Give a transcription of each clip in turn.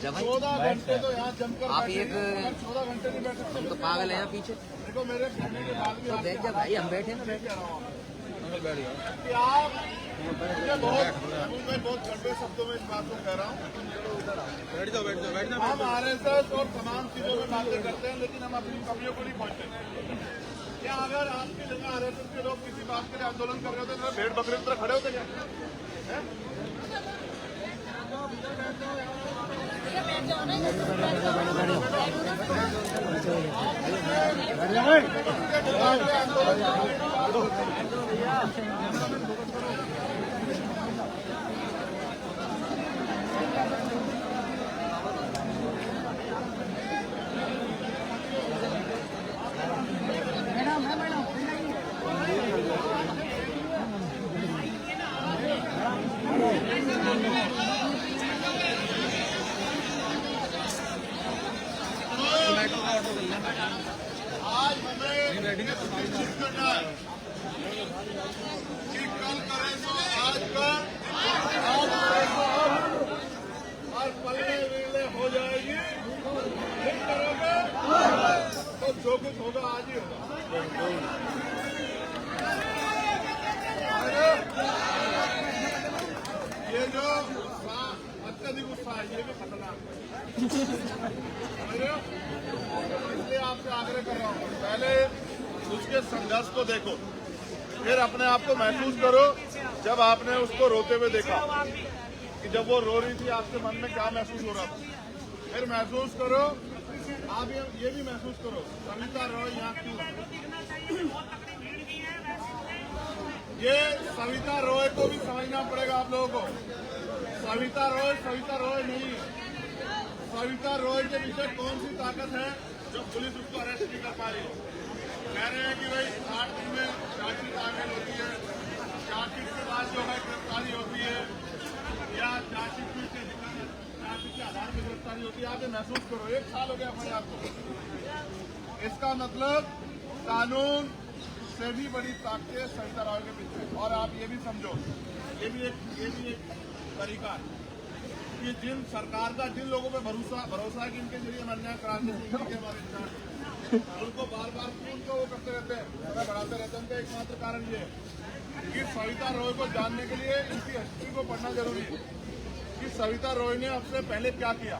जब 14 घंटे तो यहाँ जमकर आप एक 14 घंटे नहीं बैठ सकते। हम तो पागल है यहाँ पीछे। देखो मेरे कहने के बाद भी तो देख जा भाई, हम बैठे ना कि आप मुझे बहुत गंभीर शब्दों में इस बात को कह रहा हूँ। बैठ जाओ हम RSS और तमाम चीजों में बातें करते हैं, लेकिन हम अपनी कमियों को नहीं पहुँचते। क्या अगर आपकी जगह RSS के लोग किसी बात के लिए आंदोलन कर रहे होते तो भेड़ बकरी की तरह खड़े होते क्या? आज हमें सुनिश्चित करना है कि कल करें तो आज कर, आज करें तो अब, और पलने विलने हो जाएगी। फिर करोगे तो जो कुछ होगा आज ही होगा। ये जो अत्यधिक गुस्सा है, ये भी खतरनाक है। इसलिए आपसे आग्रह कर रहा हूँ, पहले उसके संघर्ष को देखो, फिर अपने आप को महसूस करो। जब आपने उसको रोते हुए देखा कि जब वो रो रही थी, आपके मन में क्या महसूस हो रहा था, फिर महसूस करो। आप ये भी महसूस करो, सविता रॉय यहाँ क्यों? ये सविता रॉय को भी समझना पड़ेगा आप लोगों को। सविता रॉय नहीं है। सविता रॉय के पीछे कौन सी ताकत है जो पुलिस उसको अरेस्ट नहीं कर पा रही है? कह रहे हैं कि भाई 60 दिन में चार्जशीट दाखिल होती है, चार्जशीट के बाद जो है गिरफ्तारी होती है, या चार्जशीट के आधार पर गिरफ्तारी होती है। आप ये महसूस करो, 1 साल हो गया अपने आपको। इसका मतलब कानून से भी बड़ी ताकत है सविता रॉय के पीछे। और आप ये भी समझो, ये भी एक तरीका है कि जिन सरकार का जिन लोगों पे भरोसा है कि इनके जरिए हम अन्याय कराने से हमारे इंसान उनको बार बार उनको वो करते रहते हैं, बढ़ाते रहते हैं। उनका एकमात्र कारण ये है कि सविता रॉय को जानने के लिए इनकी हिस्ट्री को पढ़ना जरूरी है कि सविता रॉय ने अब से पहले क्या किया।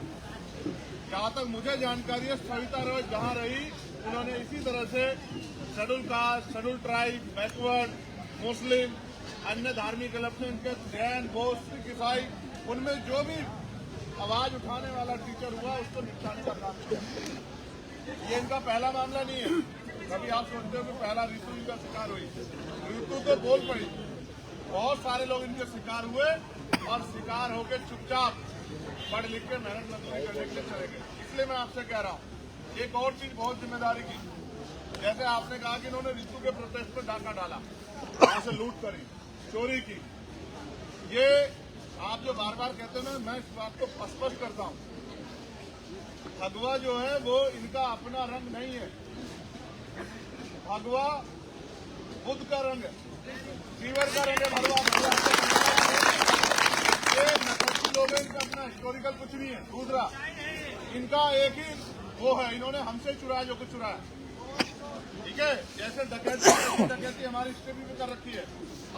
जहाँ तक मुझे जानकारी है, सविता रॉय जहाँ रही उन्होंने इसी तरह से schedule caste, schedule tribe, backward, Muslim, अन्य धार्मिक क्लब से उनके जैन, बौद्ध, सिख, ईसाई, उनमें जो भी आवाज उठाने वाला टीचर हुआ उसको निपटाने का काम किया। ये इनका पहला मामला नहीं है। कभी आप सोचते हो कि पहला ऋतु इनका शिकार हुई, ऋतु तो बोल पड़ी। बहुत सारे लोग इनके शिकार हुए और शिकार होकर चुपचाप पढ़ लिख के मेहनत मजदूरी करने के लिए चले गए। इसलिए मैं आपसे कह रहा हूँ, एक और चीज बहुत जिम्मेदारी की, जैसे आपने कहा कि इन्होंने ऋतु के प्रोटेस्ट पर डाका डाला, वहां से लूट करी, चोरी की। ये आप जो बार बार कहते हैं ना, मैं इस बात को स्पष्ट करता हूं, भगवा जो है वो इनका अपना रंग नहीं है। भगवा बुद्ध का रंग है, सीवर का रंग है भगवा। ये नकली लोग हैं, इनका अपना हिस्टोरिकल कुछ नहीं है। दूसरा, इनका एक ही वो है, इन्होंने हमसे चुराया जो कुछ चुराया। ठीक है, जैसे डकैती हमारी हिस्ट्री में कर रखी है।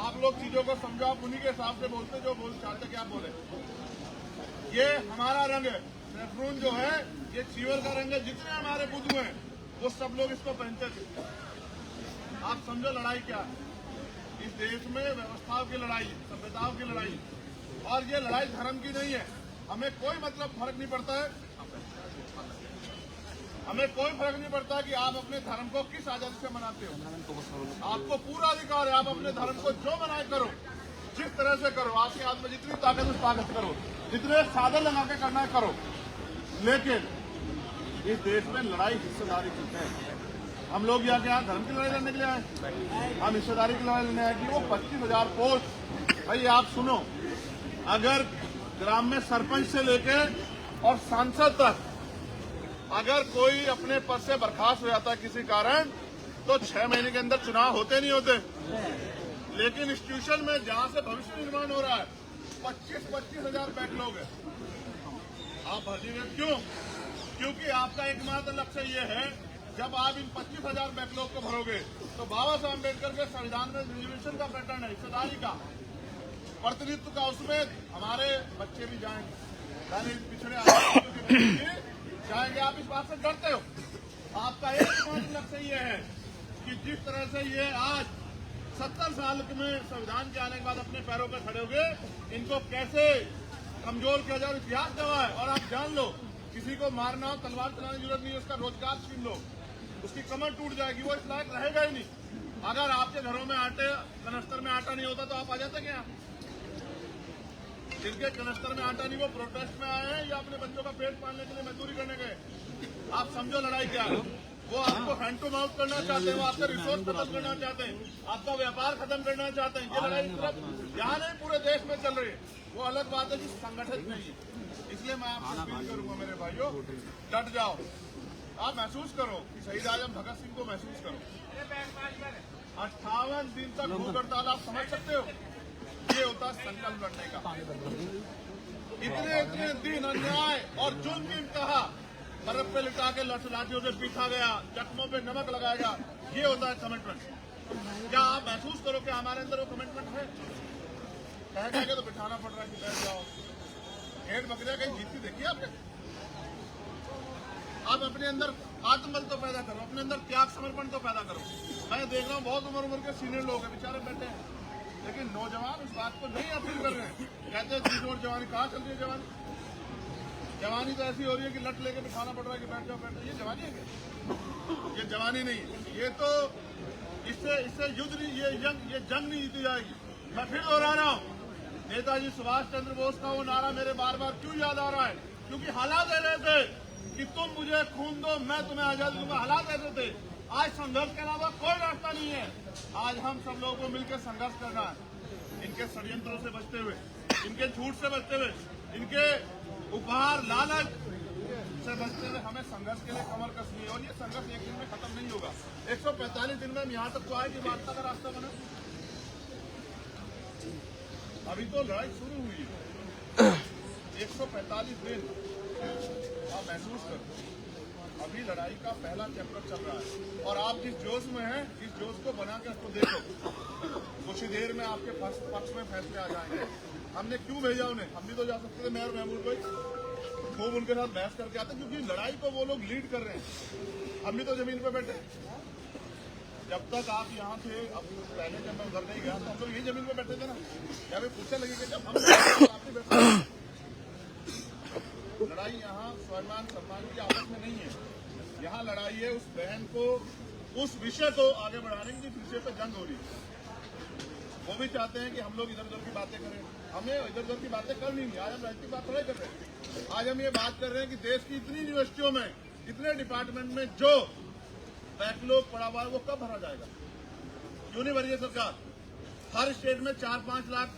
आप लोग चीजों को समझो, आप उन्हीं के हिसाब से बोलते जो बोल चाहते क्या बोले। ये हमारा रंग है, सेफ्रून जो है ये चीवर का रंग है। जितने हमारे बुद्ध हुए वो सब लोग इसको पहनते थे। आप समझो लड़ाई क्या है इस देश में, व्यवस्थाओं की लड़ाई, सभ्यताओं की लड़ाई। और ये लड़ाई धर्म की नहीं है। हमें कोई मतलब फर्क नहीं पड़ता है, हमें कोई फर्क नहीं पड़ता कि आप अपने धर्म को किस आजादी से मनाते हो। आपको पूरा अधिकार है, आप अपने धर्म को जो मनाए करो, जिस तरह से करो, आपके हाथ में जितनी ताकत उस ताकत करो, जितने साधन लगा के करना है करो। लेकिन इस देश में लड़ाई हिस्सेदारी की है। हम लोग यहाँ क्या धर्म की लड़ाई लड़ने के लिए आए? हम हिस्सेदारी की लड़ाई लेने आए कि वो 25,000 पोस्ट। भाई आप सुनो, अगर ग्राम में सरपंच से लेके और सांसद तक अगर कोई अपने पद से बर्खास्त हो जाता है किसी कारण, तो 6 महीने के अंदर चुनाव होते नहीं होते। लेकिन इंस्टीट्यूशन में जहां से भविष्य निर्माण हो रहा है, 25,000 बैकलॉग है। आप भर्ती में क्यों? क्योंकि आपका एकमात्र लक्ष्य ये है, जब आप इन 25,000 बैकलॉग को भरोगे तो बाबा साहब अम्बेडकर के संविधान में रिजर्वेशन का पैटर्न है, हिस्सेदारी का, प्रतिनिधित्व का, उसमें हमारे बच्चे भी जाएंगे, पिछड़े आदिवासियों के बच्चे भी जाएंगे। आप इस बात से डरते हो। आपका एकमात्र लक्ष्य ये है कि जिस तरह से ये आज 70 साल में संविधान के आने के बाद अपने पैरों पर खड़े हो गए, इनको कैसे कमजोर किया जाए, इतिहास गवाह है। और आप जान लो, किसी को मारना हो, तलवार चलाने की जरूरत नहीं है, उसका रोजगार छीन लो, उसकी कमर टूट जाएगी, वो इस लायक रहेगा ही नहीं। अगर आपके घरों में कनस्तर में आटा नहीं होता तो आप आ जाते क्या? जिनके कनस्तर में आटा नहीं, वो प्रोटेस्ट में आए हैं या अपने बच्चों का पेट पालने के लिए मजदूरी करने गए? आप समझो लड़ाई क्या है। वो आपको हैंड टू माउथ करना चाहते हैं, वो आपका रिसोर्स खत्म करना चाहते हैं, आपका व्यापार खत्म करना चाहते हैं। ये लड़ाई सिर्फ यहाँ नहीं, पूरे देश में चल रही है। वो अलग बात है कि संगठित नहीं है। इसलिए मैं आपसे अपील करूंगा मेरे भाइयों, डट जाओ। आप महसूस करो कि शहीद आजम भगत सिंह को महसूस करो। 58 दिन तक भूख हड़ताल, आप समझ सकते हो? ये होता है संकल्प लड़ने का। इतने दिन अन्याय और जुल्म की इंतहा, बर्फ पे लिटा के लाठियों से पीटा गया, जख्मों पे नमक लगाया गया, ये होता है कमिटमेंट। क्या आप महसूस करो कि हमारे अंदर वो कमिटमेंट है? कह के तो बिठाना पड़ रहा है कि बैठ जाओ। भेड़ बकरियां कहीं जीतती देखिए आपने? आप अपने अंदर आत्मबल तो पैदा करो, अपने अंदर त्याग समर्पण तो पैदा करो। मैं देख रहा हूँ बहुत उम्र के सीनियर लोग हैं, बेचारे बैठे हैं, लेकिन नौजवान इस बात को नहीं अपील कर रहे हैं। कहते हैं जीत और जवानी, कहाँ चल रही है जवानी? जवानी तो ऐसी हो रही है कि लट लेके बिठाना पड़ रहा है कि बैठ जाओ बैठ जाओ। ये जवानी है क्या? ये जवानी नहीं है। ये तो इससे युद्ध नहीं, ये जंग नहीं जीती जाएगी। मैं फिर दोहरा रहा हूँ, नेताजी सुभाष चंद्र बोस का वो नारा मेरे बार बार क्यों याद आ रहा है? क्योंकि हालात ऐसे थे कि तुम मुझे खून दो, मैं तुम्हें आजादी दूंगा। हालात ऐसे थे। आज संघर्ष के अलावा कोई रास्ता नहीं है। आज हम सब लोगों को मिलकर संघर्ष करना है, इनके षड्यंत्रों से बचते हुए, इनके झूठ से बचते हुए, इनके उपहार लालच से बचते हुए हमें संघर्ष के लिए कमर कसनी है। और ये संघर्ष एक दिन में खत्म नहीं होगा। 145 दिन में हम यहाँ तक तो आए कि वार्ता का रास्ता बना। अभी तो लड़ाई शुरू हुई है। 145 दिन आप महसूस करो, अभी लड़ाई का पहला चैप्टर चल रहा है। और आप जिस जोश में हैं, इस जोश को बना के उसको देखो, कुछ ही देर में आपके पक्ष में फैसले आ जाएंगे। हमने क्यों भेजा उन्हें? हम भी तो जा सकते थे, मैं और महमूद भाई खूब उनके साथ बहस करके आते, क्योंकि लड़ाई को वो लोग लीड कर रहे हैं। हम भी तो जमीन पे बैठे। जब तक आप यहाँ थे, अब पहले जब मैं उधर नहीं गया तो हम लोग यही जमीन पे बैठे थे ना। क्या भी पूछने लगेगा जब हम आपने बैठे? लड़ाई यहाँ स्वाभिमान सम्मान की आपस में नहीं है। यहाँ लड़ाई है उस बहन को, उस विषय को आगे बढ़ाने की जिस विषय पे जंग हो रही है। वो भी चाहते हैं कि हम लोग इधर उधर की बातें करें। हमें इधर उधर की बातें करनी नहीं। आज हम राजनीतिक बात थोड़ा कर रहे हैं। आज हम ये बात कर रहे हैं कि देश की इतनी यूनिवर्सिटियों में, इतने डिपार्टमेंट में जो बैकलॉग पड़ा हुआ है वो कब भरा जाएगा? क्यों नहीं भरी है सरकार? हर स्टेट में 4-5 लाख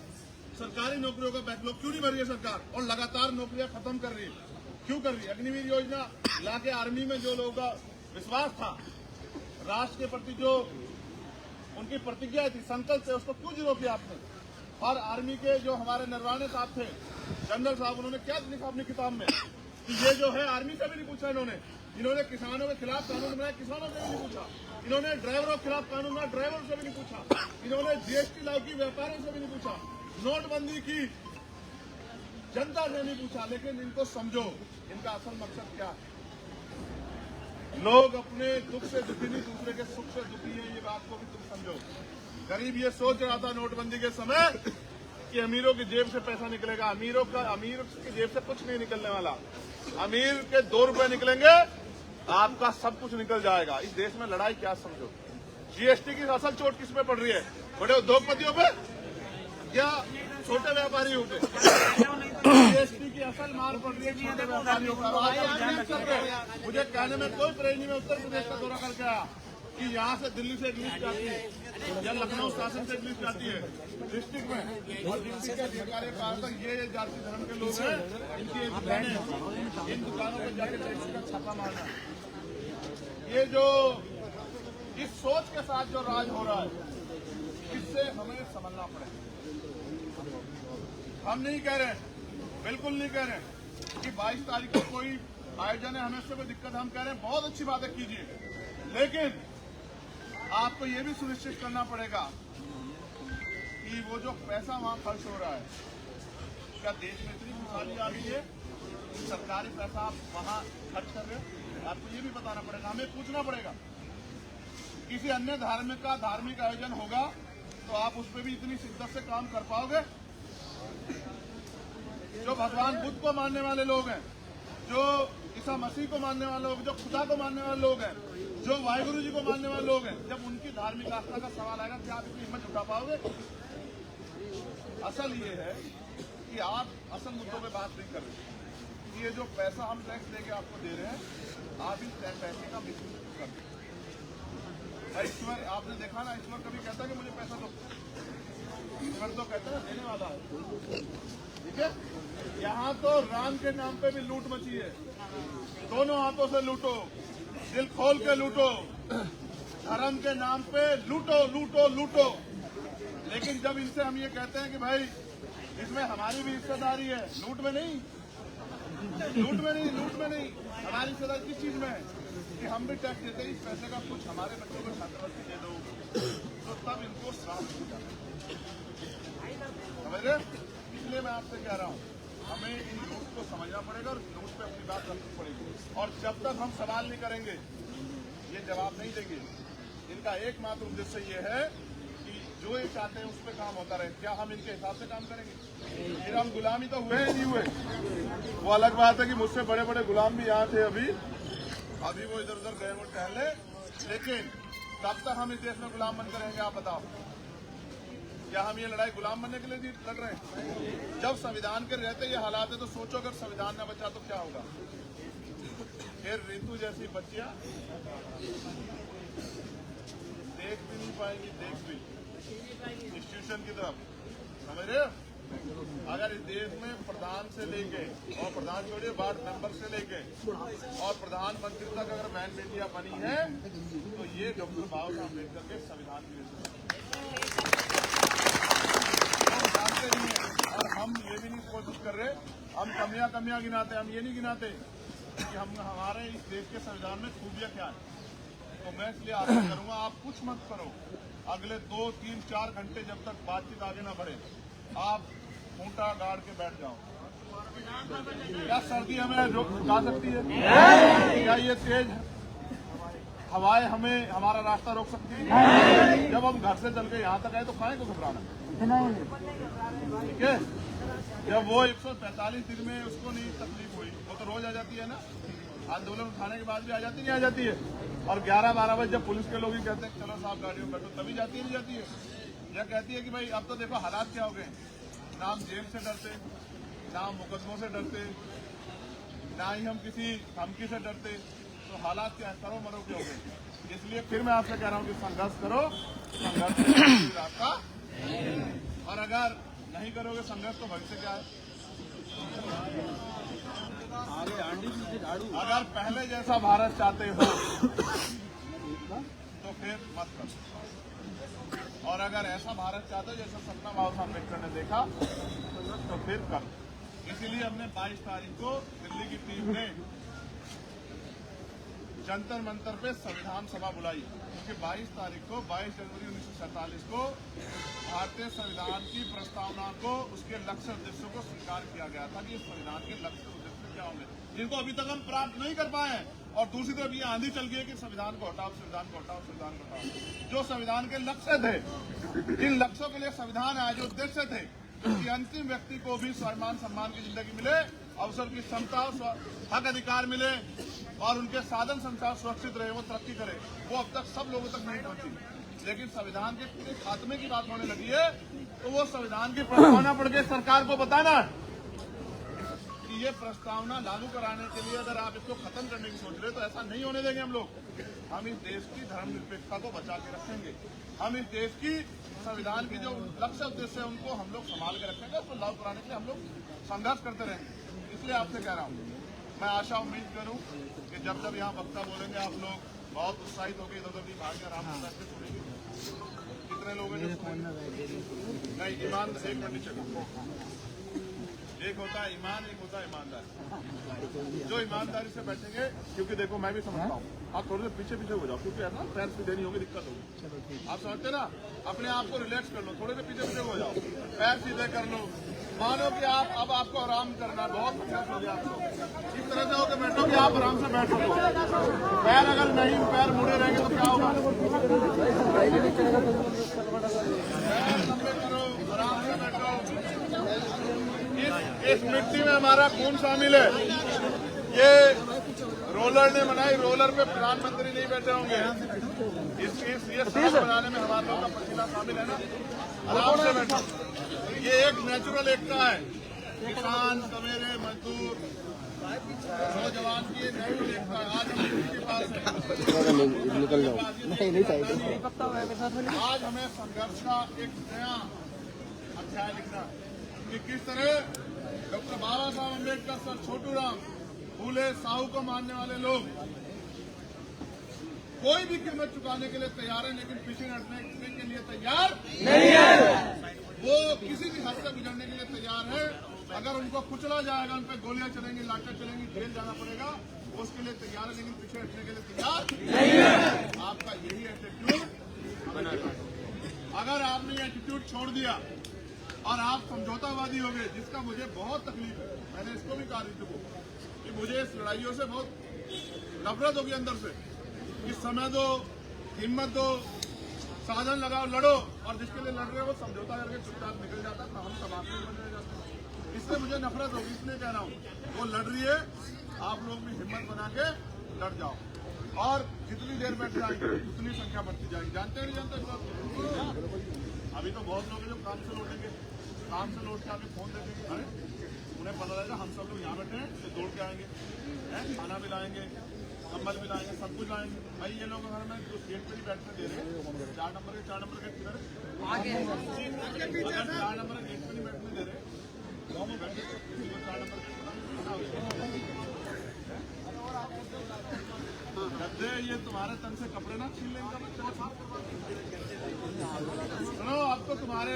सरकारी नौकरियों का बैकलॉग क्यों नहीं भरी है सरकार? और लगातार नौकरियां खत्म कर रही है। क्यों कर रही है? अग्निवीर योजना लाके आर्मी में जो लोगों का विश्वास था, राष्ट्र के प्रति जो उनकी प्रतिज्ञा थी, संकल्प थे, उसको क्यों जीरो किया आपने? और आर्मी के जो हमारे नरवाने साहब थे, जनरल साहब, उन्होंने क्या लिखा अपनी किताब में कि ये जो है आर्मी से भी नहीं पूछा इन्होंने किसानों के खिलाफ कानून बनाया, किसानों से भी नहीं पूछा। इन्होंने ड्राइवरों के खिलाफ कानून बनाया, ड्राइवरों से भी नहीं पूछा। इन्होंने जीएसटी लागू की, व्यापारियों से भी नहीं पूछा। नोटबंदी की, जनता से नहीं पूछा। लेकिन इनको समझो, इनका असल मकसद क्या है। लोग अपने दुख से दुखी नहीं, दूसरे के सुख से दुखी है। ये बात को भी तुम समझो। गरीब ये सोच रहा था नोटबंदी के समय कि अमीरों की जेब से पैसा निकलेगा। अमीर की जेब से कुछ नहीं निकलने वाला। अमीर के 2 रुपए निकलेंगे, आपका सब कुछ निकल जाएगा। इस देश में लड़ाई क्या समझो? जीएसटी की असल चोट किस पे पड़ रही है? बड़े उद्योगपतियों पे या छोटे व्यापारियों पे? जीएसटी की असल मार पड़ रही है छोटे व्यापारियों पर। मुझे कहने में कोई प्रेरणा में उत्तर प्रदेश का दौरा करके आया कि यहाँ से दिल्ली से एक लिस्ट आती है या लखनऊ शासन से एक लिस्ट आती है डिस्ट्रिक्ट में, और डिस्ट्रिक्ट के अधिकारी कहा था ये जाति धर्म के लोग हैं, इनकी एक दुकानें, इन दुकानों पर जाकर टैक्स का छापा मारना। ये जो इस सोच के साथ जो राज हो रहा है, इससे हमें समझना पड़ेगा। हम नहीं कह रहे, बिल्कुल नहीं कह रहे कि 22 तारीख को कोई आयोजन है, हमें उससे कोई दिक्कत, हम कह रहे हैं बहुत अच्छी बात है, कीजिए, लेकिन आपको ये भी सुनिश्चित करना पड़ेगा कि वो जो पैसा वहाँ खर्च हो रहा है, क्या देश में इतनी खुशहाली आ गई है कि सरकारी पैसा आप वहाँ खर्च कर रहे हो? आपको ये भी बताना पड़ेगा, हमें पूछना पड़ेगा। किसी अन्य धार्मिक आयोजन होगा तो आप उस पर भी इतनी शिद्दत से काम कर पाओगे? जो भगवान बुद्ध को मानने वाले लोग हैं, जो ईसा मसीह को मानने वाले लोग, जो खुदा को मानने वाले लोग हैं, जो वाहिगुरु जी को मानने वाले लोग हैं, जब उनकी धार्मिक आस्था का सवाल आएगा, क्या आप इतनी हिम्मत उठा पाओगे? असल ये है कि आप असल मुद्दों पे बात नहीं कर रहे। ये जो पैसा हम टैक्स देके आपको दे रहे हैं, आप इस पैसे का मिसयूज कर रहे हैं। ईश्वर, आपने देखा ना, ईश्वर कभी कहता है कि मुझे पैसा दो, ईश्वर तो कहता है देने वाला है। ठीक है, यहाँ तो राम के नाम पे भी लूट मची है। दोनों हाथों से लूटो, दिल खोल के लूटो, धर्म के नाम पे लूटो लूटो लूटो। लेकिन जब इनसे हम ये कहते हैं कि भाई इसमें हमारी भी हिस्सेदारी है, लूट में नहीं, हमारी हिस्सेदारी किस चीज में है कि हम भी टैक्स देते हैं, इस पैसे का कुछ हमारे बच्चों को छात्रवृत्ति दे दो, तो तब इनको श्राप हो जाता है। समझ रहे? इसलिए मैं आपसे कह रहा हूँ, हमें इन लूट को समझना पड़ेगा और लूट पे अपनी बात रखनी पड़ेगी। और जब तक हम सवाल नहीं करेंगे, ये जवाब नहीं देंगे। इनका एकमात्र उद्देश्य ये है कि जो ये चाहते हैं उस पर काम होता रहे। क्या हम इनके हिसाब से काम करेंगे? फिर हम गुलामी तो हुए ही नहीं हुए। वो अलग बात है कि मुझसे बड़े बड़े गुलाम भी यहाँ थे, अभी वो इधर उधर गए, वो टहले, लेकिन कब तक हम इस देश में गुलाम बनकर रहेंगे? आप बताओ। क्या हम ये लड़ाई गुलाम बनने के लिए लड़ रहे हैं? जब संविधान के रहते ये हालात है तो सोचो अगर संविधान न बचा तो क्या होगा? फिर ऋतु जैसी बच्चियां देख भी नहीं पाएंगी, देख भी इंस्टीट्यूशन की तरफ। समझ रहे हो? अगर इस देश में प्रधान से लेके और प्रधान छोड़िए वार्ड मेंबर से लेके और प्रधानमंत्री तक अगर बहन बेटियां बनी है तो ये डॉक्टर बाबा साहब अम्बेडकर के संविधान की वजह से जानते नहीं है। और हम ये भी नहीं कोशिश कर रहे, हम कमियां गिनाते, हम ये नहीं गिनाते कि हमारे इस देश के संविधान में खूबियां क्या है। तो मैं इसलिए आग्रह करूंगा, आप कुछ मत करो, अगले 2, 3, 4 घंटे जब तक बातचीत आगे ना बढ़े, आप खूंटा गाड़ के बैठ जाओ। क्या सर्दी हमें रुका सकती है? क्या ये तेज हवाएं हमें हमारा रास्ता रोक सकती है? जब हम घर से चल के यहाँ तक आए तो काहे को घबराना? ठीक है, जब वो 145 दिन में उसको नहीं तकलीफ हुई, वो तो रोज आ जाती है ना, आंदोलन उठाने के बाद भी आ जाती नहीं आ जाती है। और 11-12 बजे जब पुलिस के लोग ही कहते हैं चलो साहब गाड़ियों में बैठो, तभी जाती नहीं जाती है। यह कहती है कि भाई अब तो देखो हालात क्या हो गए, ना हम जेल से डरते, ना हम मुकदमों से डरते, ना ही हम किसी धमकी से डरते, तो हालात क्या है, करो मरो के हो गए। इसलिए फिर मैं आपसे कह रहा हूँ कि संघर्ष करो, संघर्ष रास्ता, और अगर नहीं करोगे संघर्ष तो भविष्य क्या है? अगर पहले जैसा भारत चाहते हो तो फिर मत करो, और अगर ऐसा भारत चाहते हो जैसा सपना बाबा साहब अम्बेडकर ने देखा तो फिर करो। इसीलिए हमने 22 तारीख को दिल्ली की टीम ने जंतर मंतर पे संविधान सभा बुलाई, क्योंकि 22 तारीख को 22 जनवरी 1947 को भारतीय संविधान की प्रस्तावना को, उसके लक्ष्य उद्देश्यों को स्वीकार किया गया था कि इस संविधान के लक्ष्य उद्देश्य क्या होंगे, जिनको अभी तक हम प्राप्त नहीं कर पाए हैं। और दूसरी तरफ ये आंधी चल गई है कि संविधान को हटाओ, संविधान को हटाओ, संविधान को हटाओ। जो संविधान के लक्ष्य थे, जिन लक्ष्यों के लिए संविधान आया, जो उद्देश्य थे कि अंतिम व्यक्ति को भी सम्मान की जिंदगी मिले, अवसर की क्षमता, हक अधिकार मिले और उनके साधन संसाधन सुरक्षित रहे, वो तरक्की करे, वो अब तक सब लोगों तक नहीं पहुंची। लेकिन संविधान के खात्मे की बात होने लगी है तो वो संविधान की प्रस्तावना पढ़ के सरकार को बताना कि ये प्रस्तावना लागू कराने के लिए अगर आप इसको खत्म करने की सोच रहे तो ऐसा नहीं होने देंगे हम लोग। हम इस देश की धर्मनिरपेक्षता को बचा के रखेंगे, हम इस देश की संविधान की जो लक्ष्य उद्देश्य है उनको हम लोग संभाल के रखेंगे, उसको लागू कराने के लिए हम लोग संघर्ष करते रहेंगे। इसलिए आपसे कह रहा हूँ, मैं आशा उम्मीद करूँ कि जब जब यहाँ वक्ता बोलेंगे आप लोग बहुत उत्साहित होकर इधर उधर भाग कर आराम से सुनेंगे। कितने लोग हैं? नहीं, ईमान एक मिनट चलो, एक होता है ईमान, एक होता है ईमानदार। जो ईमानदारी से बैठेंगे, क्योंकि देखो मैं भी समझता हूँ, आप थोड़े से पीछे पीछे हो जाओ, क्योंकि है ना पैर सीधे नहीं होंगे, दिक्कत होगी। आप समझते ना, अपने आप को रिलैक्स कर लो, थोड़े से पीछे पीछे हो जाओ, पैर सीधे कर लो। मानो कि आप अब आपको आराम करना है, बहुत प्रयास हो गया आपको। इस तरह से होकर बैठो कि आप आराम से बैठ सको। पैर अगर नहीं, पैर मुड़े रहेंगे तो क्या होगा? पैर लंबे करो, आराम से बैठो। इस मिट्टी में हमारा खून शामिल है। ये रोलर ने बनाई, रोलर पे प्रधानमंत्री नहीं बैठे होंगे। ये सड़क बनाने में हमारे लोगों का पसीना शामिल है ना। आराम से बैठो, ये एक नेचुरल एकता है। किसान, सवेरे, मजदूर, नौजवान की नेचुरल एकता है। आज हम के पास निकल जाओ, आज हमें संघर्ष का एक नया अध्याय लिखना कि किस तरह डॉक्टर बाबा साहब अम्बेडकर सर, छोटू राम, फूले, साहू को मानने वाले लोग कोई भी कीमत चुकाने के लिए तैयार है, लेकिन पीछे हटने के लिए तैयार नहीं है। वो किसी भी हद से गुजरने के लिए तैयार है। अगर उनको कुचला जाएगा, उन पर गोलियां चलेंगी, लाठियां चलेंगी, जेल जाना पड़ेगा, उसके लिए तैयार है, लेकिन पीछे हटने के लिए तैयार नहीं है। आपका यही एटीट्यूड, अगर आपने ये एटीट्यूड छोड़ दिया और आप समझौतावादी हो गए, जिसका मुझे बहुत तकलीफ है, मैंने इसको भी कहा ऋतु को कि मुझे इस लड़ाइयों से बहुत नफरत होगी अंदर से। इस समय दो, हिम्मत दो, साधन लगाओ, लड़ो, और जिसके लिए लड़ रहे हो वो समझौता करके चुपचाप निकल जाता है, तो हम तबाह बन जाते। इससे मुझे नफरत होगी, इसलिए कह रहा हूँ वो लड़ रही है, आप लोग भी हिम्मत बना के लड़ जाओ, और जितनी देर बैठ जाएंगे उतनी संख्या बढ़ती जाएगी। जानते हैं नहीं जानते? अभी तो बहुत लोग हैं जो काम से लौटेंगे, काम से लौट के आके फोन देखेंगे, अरे उन्हें पता लगेगा हम सब लोग यहाँ बैठे हैं, तो दौड़ के आएंगे, खाना भी लाएंगे, कंबल भी लाएंगे, सब कुछ लाएंगे। भाई ये लोग अगर मैं उस गेट पे नहीं बैठने दे रहे, 4 नंबर गेट किधर आगे, 4 नंबर गेट पे नहीं बैठने दे रहे, 4 नंबर गद्दे, ये तुम्हारे तन से कपड़े ना छीन लेंगे बच्चे। सुनो, अब तो तुम्हारे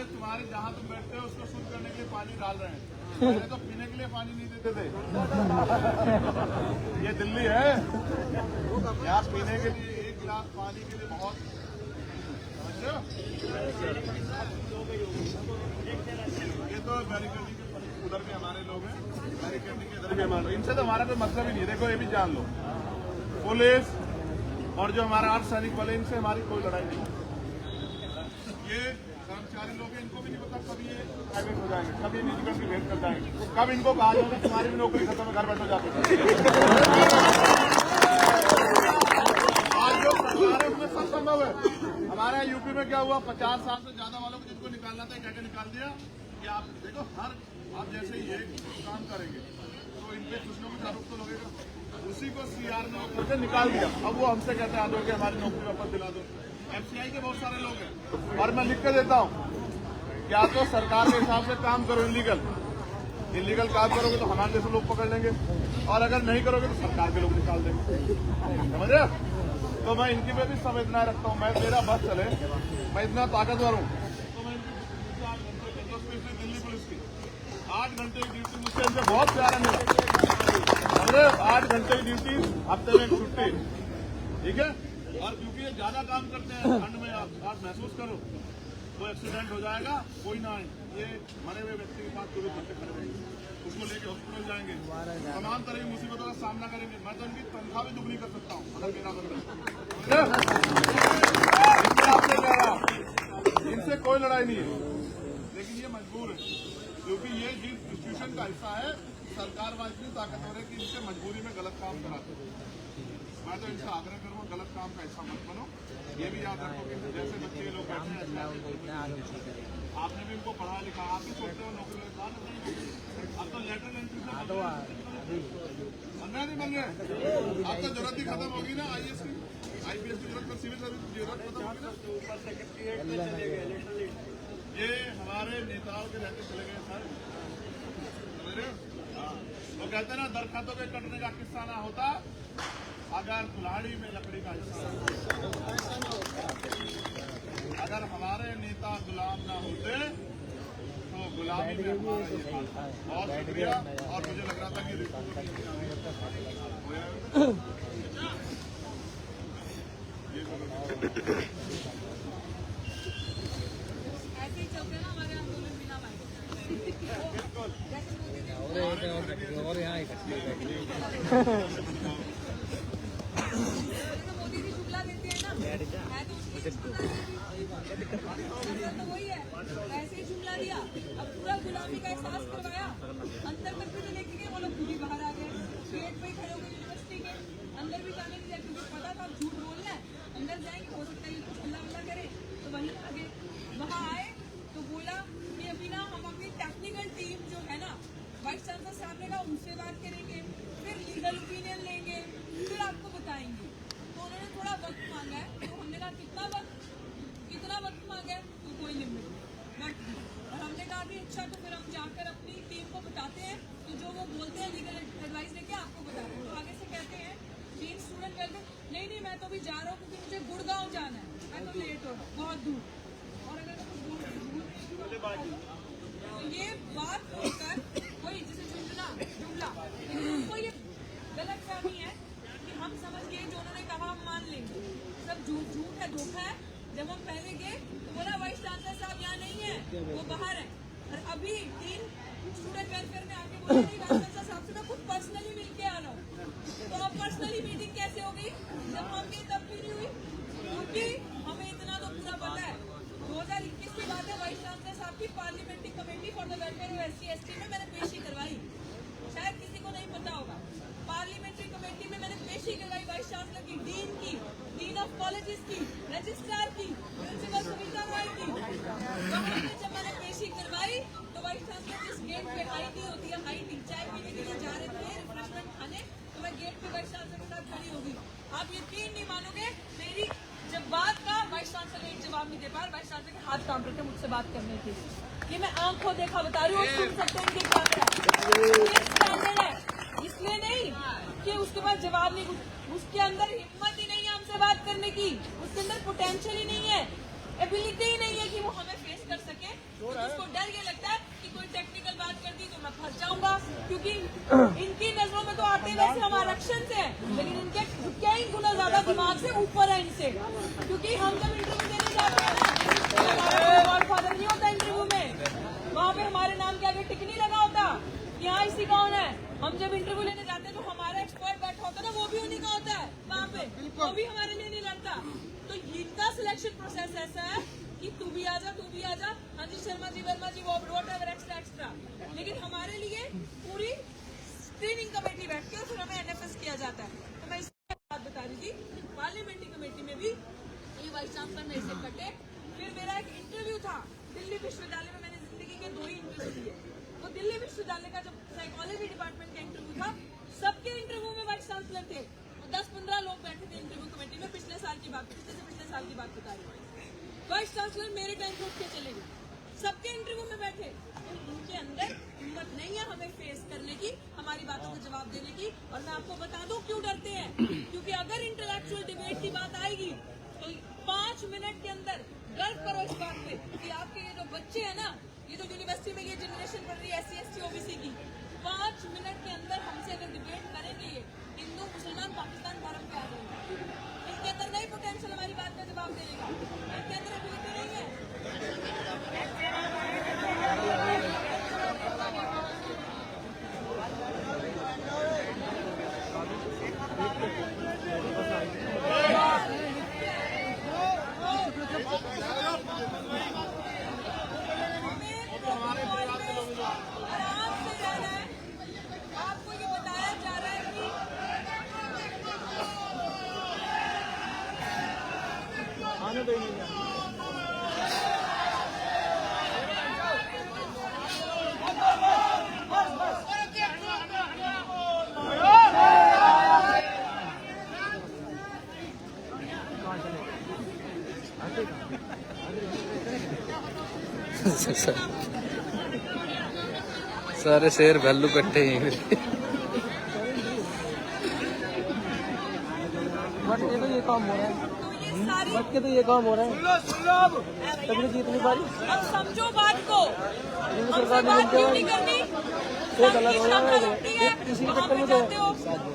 जहाँ तुम बैठते हो उसको शुद्ध करने के लिए पानी डाल रहे हैं, पहले तो पीने के लिए पानी नहीं देते थे। ये दिल्ली है, यहाँ पीने के लिए 1 गिलास पानी के लिए बहुत, समझ लो। ये तो बैरिकेडिंग के उधर भी हमारे लोग हैं, बैरिकेडिंग के इधर भी हमारे, इनसे तो हमारा कोई मतलब ही नहीं। देखो ये भी जान लो, पुलिस और जो हमारा अर्धसैनिक बल है, इनसे हमारी कोई लड़ाई नहीं। ये कर्मचारी लोग हैं, इनको भी नहीं पता कब ये प्राइवेट हो जाएंगे, कब ये निजी कंपनी भेज कर जाएंगे, कब इनको कहा जाएगा तुम्हारी भी नौकरी खत्म है, घर बैठो जाके। आज जो सरकार है उसमें सब संभव है। हमारे यूपी में क्या हुआ, 50 साल से ज्यादा वालों को जिनको निकालना था क्या निकाल दिया। कि आप देखो, हर आप जैसे ही एक काम करेंगे तो इन पे कुछ ना कुछ आरोप तो लगेगा। उसी को सीआर ने करके निकाल दिया। अब वो हमसे कहते हैं आगे कि हमारी नौकरी वापस दिला दो। एफसीआई के बहुत सारे लोग हैं, और मैं लिख के देता हूँ, क्या तो सरकार के हिसाब से काम करो, इलीगल काम करोगे तो हमारे जैसे लोग पकड़ लेंगे, और अगर नहीं करोगे तो सरकार के लोग निकाल देंगे, समझ रहे? तो मैं इनकी पे भी संवेदना रखता हूँ। मैं, मेरा बस चले, मैं इतना ताकतवर हूँ, तो मैं इनकी दिल्ली पुलिस की 8 घंटे की ड्यूटी मुझसे इनसे बहुत प्यारा मिला। 8 घंटे की ड्यूटी, हफ्ते में 1 छुट्टी, ठीक है। और क्योंकि ये ज्यादा काम करते हैं, ठंड में आप महसूस करो, वो एक्सीडेंट हो जाएगा, कोई ना आए, ये मरे हुए व्यक्ति के पास 24 घंटे खड़े रहेंगे, उसको लेके हॉस्पिटल जाएंगे, तमाम तरह की मुसीबतों का सामना करेंगे। मैं तो इनकी तनख्वाह भी दुगनी कर सकता हूँ अगर मेरा बंदा। आपसे कह रहा, इनसे कोई लड़ाई नहीं है, लेकिन ये मजबूर है, क्योंकि ये जिस इंस्टीट्यूशन का हिस्सा है, सरकार वाइज इतनी ताकतवर है कि इनसे मजबूरी में गलत काम कराते हैं। मैं तो इनसे आग्रह करूँगा, गलत काम का हिस्सा मत बनो। ये भी याद रखो कि जैसे बच्चे लोग बैठे हैं, आपने भी इनको पढ़ा लिखा, आप भी सोचते हो नौकरी लेता नहीं, अब तो लेटर एंट्री से नहीं बन गए। अब तो जरूरत ही खत्म होगी ना, IAS की, IPS की जरूरत, पर सिविल सर्विस की जरूरत खत्म होगी ना। ये हमारे नेताओं के रहते चले गए सर, समझ रहे हो? वो कहते हैं ना, दरख्तों के कटने का किस्सा ना होता अगर कुल्हाड़ी में लकड़ी का हिस्सा, अगर हमारे नेता गुलाम ना होते तो वो गुलामी में हमारा बहुत शुक्रिया। और मुझे लग रहा था कि ऐसे ही चलते ना हमारे आंदोलन बिना भाई और यहाँ इकट्ठी मोदी जी शुक्ला देते हैं ना है तो उसकी तो वही है। ऐसे ही शुक्ला दिया, अब पूरा गुलामी का एहसास करवाया। अंदर तक भी तो लेके गए, वो लोग खुद ही बाहर आ गए। गेट पे ही खड़े हो गए यूनिवर्सिटी के अंदर भी जाने नहीं दिया क्योंकि पता था झूठ बोलना है। अंदर जाएंगे हो सकता है ये कुछ हल्ला वल्ला करे तो वहीं आगे वहाँ आए तो बोला कि अभी ना हम अपनी टेक्निकल टीम जो है ना वाइस चांसलर साहब ने कहा उनसे बात करेंगे, फिर लीगल ओपिनियन लेंगे, फिर आपको बताएंगे। तो उन्होंने थोड़ा वक्त मांगा है। तो हमने कहा कितना वक्त मांगा है तो कोई लिमिट बट और हमने कहा कि अच्छा तो फिर हम जाकर अपनी टीम को बताते हैं तो जो वो बोलते हैं लीगल एडवाइस लेके आपको बताते हैं। तो आगे से कहते हैं 3 स्टूडेंट कहते हैं नहीं मैं तो अभी जा रहा हूँ क्योंकि मुझे गुड़गांव जाना है, मैं तो लेट हो रहा हूँ बहुत दूर। और अगर तो ये बात होकर कोई जैसे जुमला उनको ये गलत फहमी है कि हम समझ गए जो उन्होंने कहा हम मान लेंगे। सब झूठ है, धोखा है। जब हम पहले गए तो बोला वाइस चांसलर साहब यहाँ नहीं है, वो बाहर है। और अभी 3 स्टूडेंट वेलफेयर में आके बोला नहीं वाइस चांसलर साहब से मैं खुद पर्सनली मिल के आ रहा हूँ। तो अब पर्सनली मीटिंग कैसे हो गई? जब हम गए तब भी नहीं हुई क्योंकि हमें इतना तो पूरा पता है। 2021 की बात है, वाइस चांसलर साहब की parliamentary committee for the welfare of SC/ST में मैंने पेशी करवाई। शायद किसी को नहीं पता होगा। पार्लियामेंट्री कमेटी में मैंने पेशी करवाई वाइस चांसलर की, डीन ऑफ कॉलेजेस की, रजिस्ट्रार की, प्रिंसिपल सविता रॉय की। जब मैंने पेशी करवाई तो वाइस चांसलर जिस गेट पे हाई टी होती है, हाई टी चाय पीने के लिए जा रहे थे रिफ्रेशमेंट खाने, तो मैं गेट पे वाइस चांसलर के साथ खड़ी होगी। आप यकीन नहीं मानोगे, मेरी जब बात का वाइस चांसलर एक जवाब नहीं दे पा रहा, वाइस चांसलर के हाथ काम करके मुझसे बात करने की। ये मैं आंखों देखा बता रही हूँ, सुन सकते हैं इनके कैमरा है। इसलिए नहीं कि उसके पास जवाब नहीं, उसके अंदर हिम्मत ही नहीं है हमसे बात करने की, उसके अंदर पोटेंशियल ही नहीं है, एबिलिटी ही नहीं है कि वो हमें फेस कर सके। तो उसको डर ये लगता है कि कोई टेक्निकल बात कर दी तो मैं फंस जाऊंगा क्योंकि इनकी नजरों में तो आते वैसे हम आरक्षण से हैं, लेकिन इनके कई गुना ज्यादा दिमाग से ऊपर है इनसे। क्योंकि हम जब इंटरव्यू देने जाते हैं ना, हमारा गॉडफादर नहीं होता इंटरव्यू में, वहाँ पे हमारे नाम के आगे टिक नहीं लगा होता यहाँ इसी कौन है। हम जब इंटरव्यू लेने जाते हैं तो हमारा एक्सपर्ट बैठा होता है ना, वो भी उन्हीं का होता है वहाँ पे, वो भी हमारे लिए नहीं लड़ता। तो इनका सिलेक्शन प्रोसेस ऐसा है कि तू भी आजा, हाँ जी शर्मा जी, वर्मा जी, वो व्हाटएवर एक्स्ट्रा। लेकिन हमारे लिए पूरी स्क्रीनिंग कमेटी बैठती है और फिर हमें NFS किया जाता है। तो मैं इसकी बात बता रही थी, पार्लियामेंट्री कमेटी में भी ये वाइस चांसलर मेरे से कटे। फिर मेरा एक इंटरव्यू था दिल्ली विश्वविद्यालय में, मैंने जिंदगी के 2 ही इंटरव्यू दिए। वो दिल्ली विश्वविद्यालय का जब साइकोलॉजी डिपार्टमेंट का इंटरव्यू था, सबके इंटरव्यू में वाइस चांसलर थे। 10-15 लोग बैठे थे इंटरव्यू कमेटी में। पिछले साल की बात बता रही हूँ। वाइस चांसलर मेरे टाइम पे उठ के चले गए, सबके इंटरव्यू में बैठे। उनके अंदर हिम्मत नहीं है हमें फेस करने की, हमारी बातों का जवाब देने की। और मैं आपको बता दूं क्यों डरते हैं, क्योंकि अगर इंटेलेक्चुअल डिबेट की बात आएगी तो 5 मिनट के अंदर गर्व करो इस बात पे कि आपके ये जो बच्चे हैं ना, ये जो यूनिवर्सिटी में ये जनरेशन पढ़ रही है SC/ST OBC की, 5 मिनट के अंदर हमसे अगर डिबेट करेंगे ये हिंदू मुसलमान पाकिस्तान धर्म पे आ जाएंगे। इनके अंदर नहीं पोटेंशियल हमारी बात का जवाब देने का, इनके अंदर एबिलिटी नहीं है। आराम से जाना है, आपको ये बताया जा रहा है कि आने दो। सारे शेर वैल्यू कट्टे हैं। बट ये तो ये काम हो रहा है। सारी के तो ये काम हो रहा है तभी जीत नहीं पा रही। अब समझो बात को, हमसे बात क्यों नहीं करनी? सबकी शाखा लगती है, वहाँ पे जाते हो।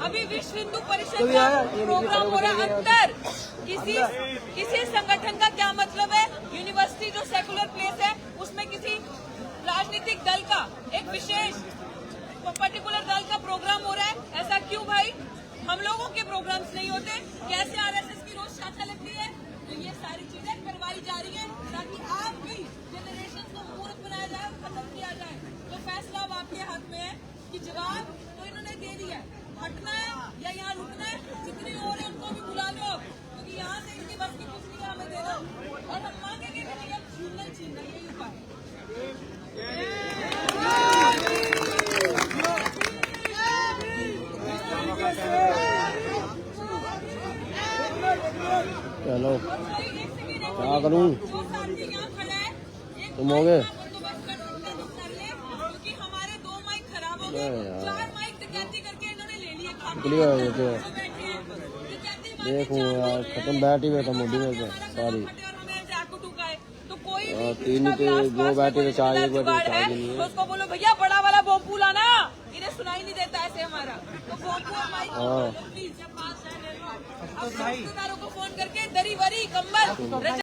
अभी विश्व हिंदू परिषद का प्रोग्राम हो रहा है अंदर। किसी संगठन का क्या मतलब है? यूनिवर्सिटी जो सेकुलर प्लेस है उसमें किसी राजनीतिक दल का एक विशेष पर्टिकुलर दल का प्रोग्राम हो रहा है, ऐसा क्यों भाई? हम लोगों के प्रोग्राम्स नहीं होते? कैसे आरएसएस की रोज शाखा लगती है? तो ये सारी चीजें करवाई जा रही है ताकि आपकी जनरेशन को मूर्ख बनाया जाए और खत्म किया जाए। तो फैसला अब आपके हाथ में है कि जवाब तो इन्होंने दे दिया है, हटना है या यहाँ रुकना है। जितने और है उनको भी बुला लो, क्योंकि यहाँ से इनकी बस की कुछ नहीं हमें देना, और हम मांगेंगे कि नहीं, अब छीनना यही उपाय। चलो क्या करूं? तुम हो गए? क्योंकि हमारे 2 माइक खराब हो गए, 4 माइक डकैती करके इन्होंने ले लिए। देखो यार खत्म बैठी हुए था मोदी में सारी तो कोई 3 2 बैठे थे, 4 एक बैठे नहीं है। तो उसको बोलो भैया बड़ा वाला बॉम्बू लाना, इन्हें सुनाई नहीं देता ऐसे हमारा। तो बॉम्बू और माइक प्लीज, अब रिश्तेदारों को फोन करके दरी वरी कंबल